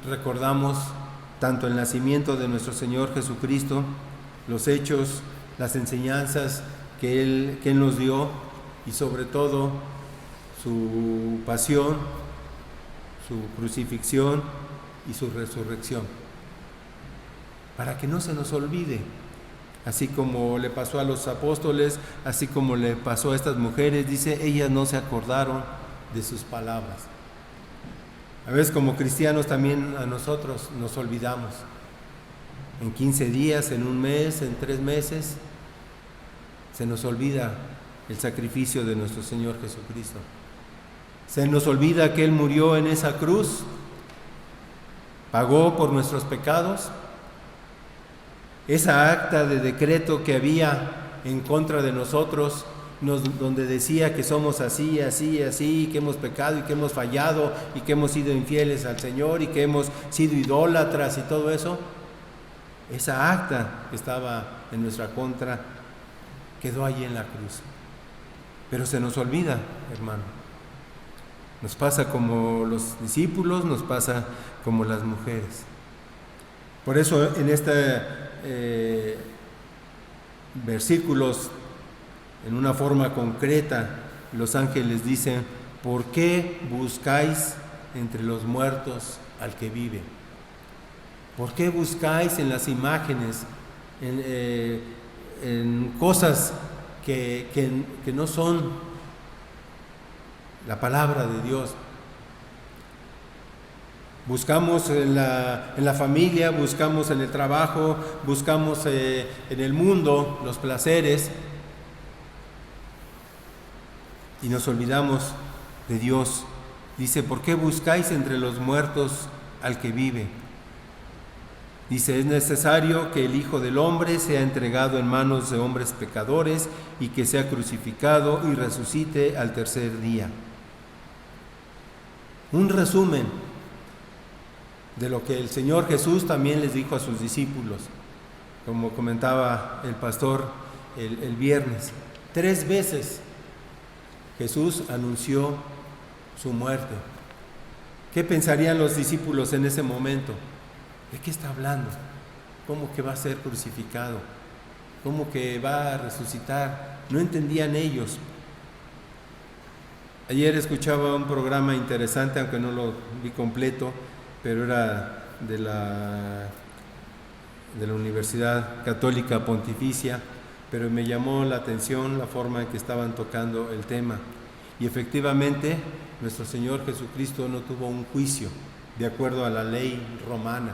recordamos tanto el nacimiento de nuestro Señor Jesucristo, los hechos, las enseñanzas que Él nos dio, y sobre todo su pasión, su crucifixión y su resurrección, para que no se nos olvide, así como le pasó a los apóstoles, así como le pasó a estas mujeres. Dice, ellas no se acordaron de sus palabras. A veces como cristianos también a nosotros nos olvidamos. En 15 días, en un mes, en 3 meses, se nos olvida el sacrificio de nuestro Señor Jesucristo. Se nos olvida que Él murió en esa cruz, pagó por nuestros pecados. Esa acta de decreto que había en contra de nosotros, donde decía que somos así, así, así, que hemos pecado y que hemos fallado y que hemos sido infieles al Señor y que hemos sido idólatras y todo eso, esa acta que estaba en nuestra contra quedó allí en la cruz. Pero se nos olvida, hermano. Nos pasa como los discípulos, nos pasa como las mujeres. Por eso en estos versículos, en una forma concreta, los ángeles dicen, ¿por qué buscáis entre los muertos al que vive? ¿Por qué buscáis en las imágenes, en cosas que no son la palabra de Dios? Buscamos en la familia, buscamos en el trabajo, buscamos en el mundo los placeres y nos olvidamos de Dios. Dice, ¿por qué buscáis entre los muertos al que vive? Dice, es necesario que el Hijo del Hombre sea entregado en manos de hombres pecadores y que sea crucificado y resucite al tercer día. Un resumen de lo que el Señor Jesús también les dijo a sus discípulos, como comentaba el pastor el viernes. 3 veces Jesús anunció su muerte. ¿Qué pensarían los discípulos en ese momento? ¿De qué está hablando? ¿Cómo que va a ser crucificado? ¿Cómo que va a resucitar? No entendían ellos. Ayer escuchaba un programa interesante, aunque no lo vi completo, pero era de la Universidad Católica Pontificia, pero me llamó la atención la forma en que estaban tocando el tema. Y efectivamente, nuestro Señor Jesucristo no tuvo un juicio de acuerdo a la ley romana.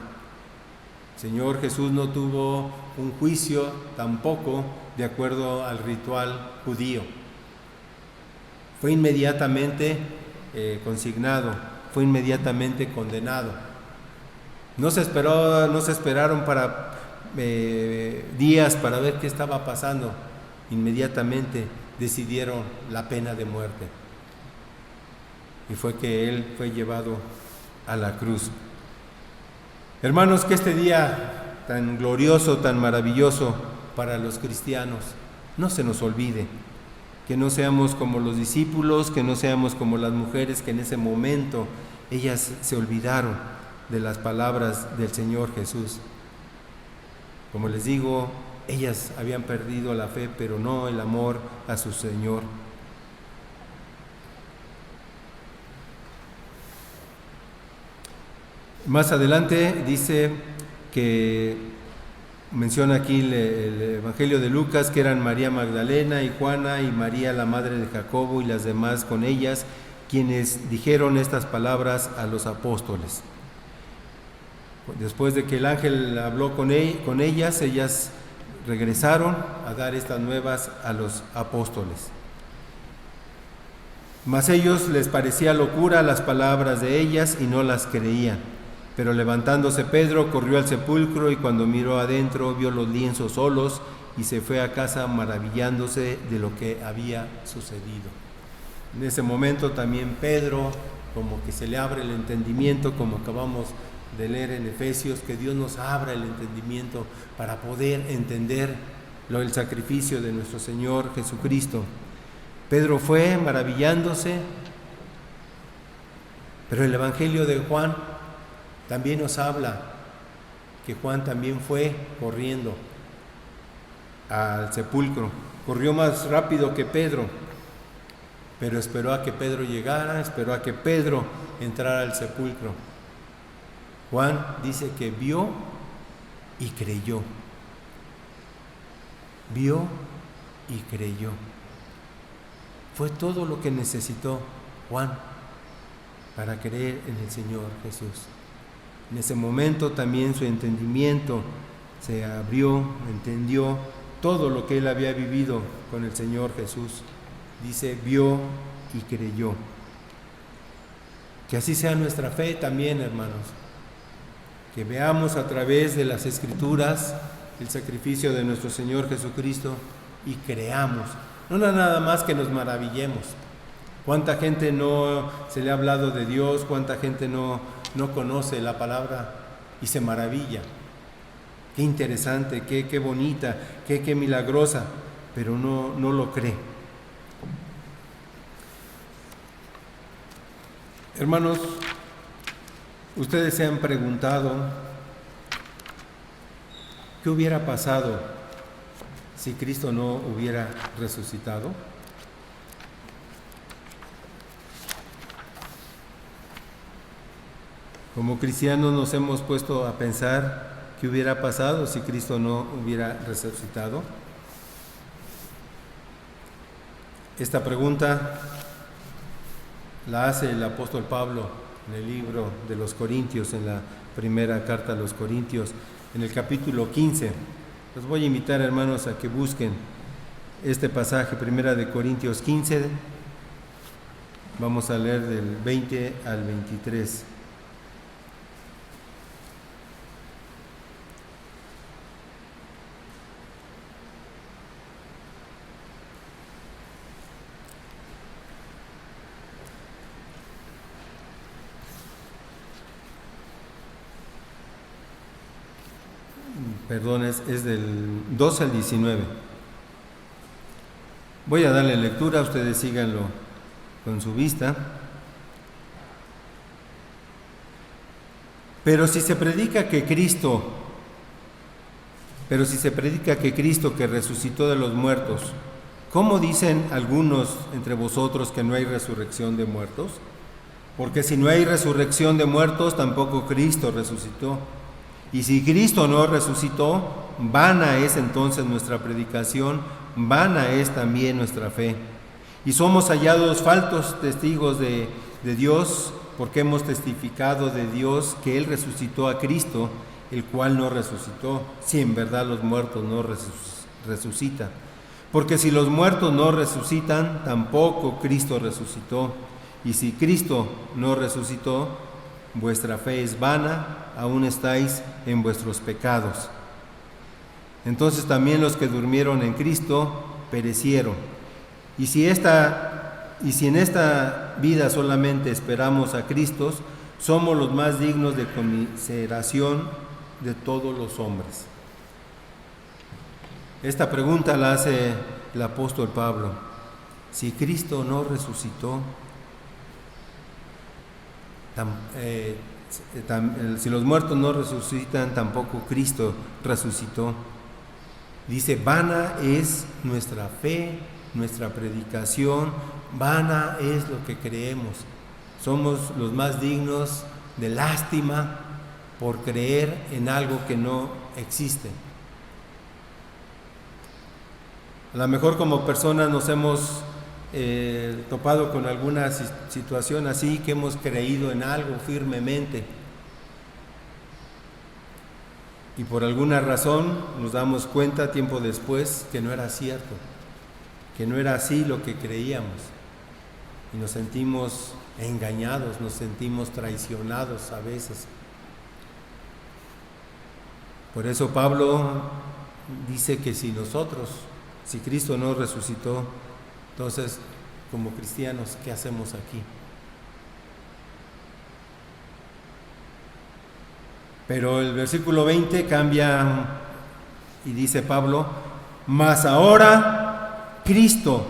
El Señor Jesús no tuvo un juicio tampoco de acuerdo al ritual judío. Fue inmediatamente consignado, fue inmediatamente condenado. No se esperaron para días para ver qué estaba pasando. Inmediatamente decidieron la pena de muerte. Y fue que Él fue llevado a la cruz. Hermanos, que este día tan glorioso, tan maravilloso para los cristianos, no se nos olvide. Que no seamos como los discípulos, que no seamos como las mujeres que en ese momento ellas se olvidaron de las palabras del Señor Jesús. Como les digo, ellas habían perdido la fe, pero no el amor a su Señor. Más adelante dice que menciona aquí el Evangelio de Lucas, que eran María Magdalena y Juana y María la madre de Jacobo y las demás con ellas, quienes dijeron estas palabras a los apóstoles. Después de que el ángel habló con ellas, ellas regresaron a dar estas nuevas a los apóstoles. Mas ellos les parecía locura las palabras de ellas y no las creían. Pero levantándose Pedro, corrió al sepulcro y cuando miró adentro vio los lienzos solos y se fue a casa maravillándose de lo que había sucedido. En ese momento también Pedro, como que se le abre el entendimiento, como acabamos de leer en Efesios, que Dios nos abra el entendimiento para poder entender el sacrificio de nuestro Señor Jesucristo. Pedro fue maravillándose, pero el Evangelio de Juan también nos habla que Juan también fue corriendo al sepulcro. Corrió más rápido que Pedro. pero esperó a que Pedro llegara, esperó a que Pedro entrara al sepulcro. Juan dice que vio y creyó. Vio y creyó. Fue todo lo que necesitó Juan para creer en el Señor Jesús. En ese momento también su entendimiento se abrió, entendió todo lo que él había vivido con el Señor Jesús. Dice, vio y creyó. Que así sea nuestra fe también, hermanos. Que veamos a través de las Escrituras el sacrificio de nuestro Señor Jesucristo y creamos. No nada más que nos maravillemos. ¿Cuánta gente no se le ha hablado de Dios? ¿Cuánta gente no conoce la palabra y se maravilla? Qué interesante, qué bonita, qué milagrosa, pero no lo cree. Hermanos, ustedes se han preguntado qué hubiera pasado si Cristo no hubiera resucitado. Como cristianos nos hemos puesto a pensar qué hubiera pasado si Cristo no hubiera resucitado. Esta pregunta la hace el apóstol Pablo en el libro de los Corintios, en la primera carta a los Corintios, en el capítulo 15. Los voy a invitar, hermanos, a que busquen este pasaje, primera de Corintios 15. Vamos a leer del 20 al 23. Perdón, es del 12 al 19. Voy a darle lectura, ustedes síganlo con su vista. Pero si se predica que Cristo que resucitó de los muertos, ¿cómo dicen algunos entre vosotros que no hay resurrección de muertos? Porque si no hay resurrección de muertos, tampoco Cristo resucitó. Y si Cristo no resucitó, vana es entonces nuestra predicación, vana es también nuestra fe. Y somos hallados falsos testigos de Dios, porque hemos testificado de Dios que Él resucitó a Cristo, el cual no resucitó, si en verdad los muertos no resucitan. Porque si los muertos no resucitan, tampoco Cristo resucitó. Y si Cristo no resucitó, vuestra fe es vana, aún estáis en vuestros pecados. Entonces también los que durmieron en Cristo perecieron. Y si en esta vida solamente esperamos a Cristo, somos los más dignos de conmiseración de todos los hombres. Esta pregunta la hace el apóstol Pablo. Si Cristo no resucitó, si los muertos no resucitan, tampoco Cristo resucitó. Dice, vana es nuestra fe, nuestra predicación, vana es lo que creemos. Somos los más dignos de lástima por creer en algo que no existe. A lo mejor como personas nos hemos topado con alguna situación así, que hemos creído en algo firmemente y por alguna razón nos damos cuenta tiempo después que no era cierto, que no era así lo que creíamos, y nos sentimos engañados, nos sentimos traicionados a veces. Por eso Pablo dice que si Cristo no resucitó, entonces, como cristianos, ¿qué hacemos aquí? Pero el versículo 20 cambia y dice Pablo, mas ahora Cristo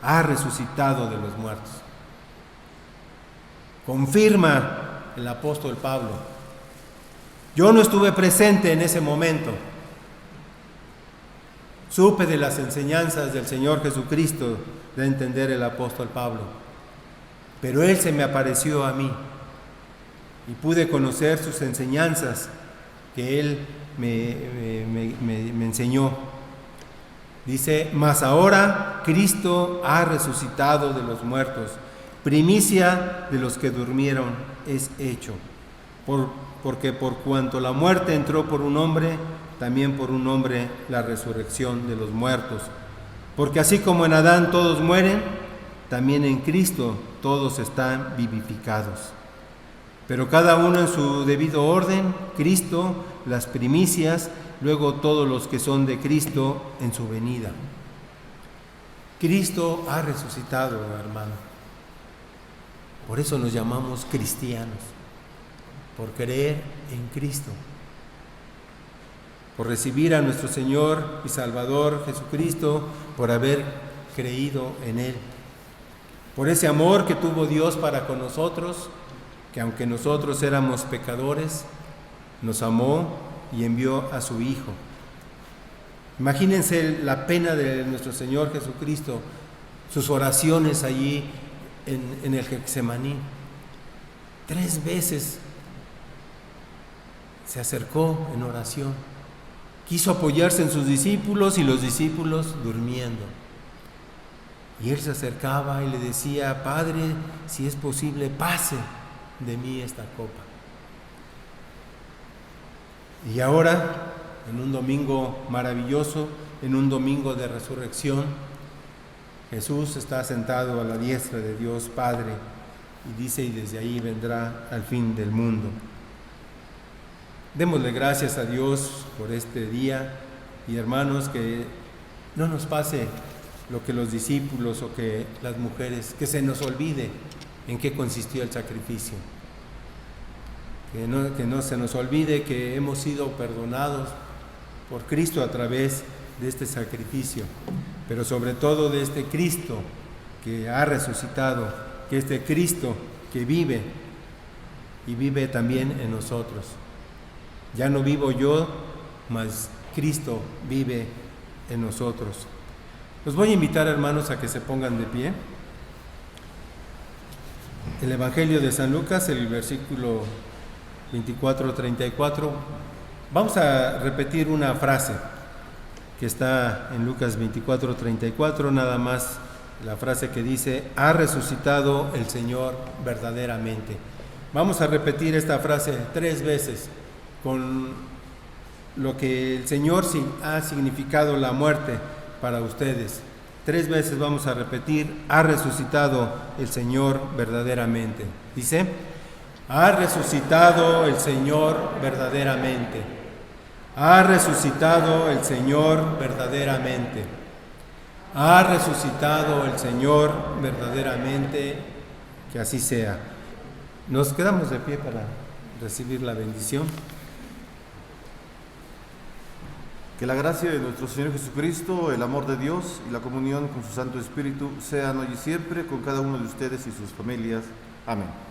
ha resucitado de los muertos. Confirma el apóstol Pablo. Yo no estuve presente en ese momento. Supe de las enseñanzas del Señor Jesucristo, de entender el apóstol Pablo. Pero Él se me apareció a mí y pude conocer sus enseñanzas que Él me enseñó. Dice, mas ahora Cristo ha resucitado de los muertos, primicia de los que durmieron es hecho. Porque por cuanto la muerte entró por un hombre, también por un hombre la resurrección de los muertos. Porque así como en Adán todos mueren, también en Cristo todos están vivificados. Pero cada uno en su debido orden, Cristo, las primicias, luego todos los que son de Cristo en su venida. Cristo ha resucitado, hermano. Por eso nos llamamos cristianos, por creer en Cristo, por recibir a nuestro Señor y Salvador Jesucristo, por haber creído en Él, por ese amor que tuvo Dios para con nosotros, que aunque nosotros éramos pecadores, nos amó y envió a su Hijo. Imagínense la pena de nuestro Señor Jesucristo, sus oraciones allí en el Getsemaní. 3 veces se acercó en oración, quiso apoyarse en sus discípulos y los discípulos durmiendo. Y Él se acercaba y le decía, Padre, si es posible, pase de mí esta copa. Y ahora, en un domingo maravilloso, en un domingo de resurrección, Jesús está sentado a la diestra de Dios Padre y dice, y desde ahí vendrá al fin del mundo. Démosle gracias a Dios por este día y hermanos, que no nos pase lo que los discípulos o que las mujeres, que se nos olvide en qué consistió el sacrificio. Que no se nos olvide que hemos sido perdonados por Cristo a través de este sacrificio, pero sobre todo de este Cristo que ha resucitado, que este Cristo que vive y vive también en nosotros. Ya no vivo yo, mas Cristo vive en nosotros. Los voy a invitar, hermanos, a que se pongan de pie. El Evangelio de San Lucas, el versículo 24-34. Vamos a repetir una frase que está en Lucas 24-34, nada más la frase que dice, ha resucitado el Señor verdaderamente. Vamos a repetir esta frase 3 veces con lo que el Señor ha significado la muerte para ustedes. 3 veces vamos a repetir, ha resucitado el Señor verdaderamente. Dice, ha resucitado el Señor verdaderamente. Ha resucitado el Señor verdaderamente. Ha resucitado el Señor verdaderamente. Que así sea. Nos quedamos de pie para recibir la bendición. Que la gracia de nuestro Señor Jesucristo, el amor de Dios y la comunión con su Santo Espíritu sean hoy y siempre con cada uno de ustedes y sus familias. Amén.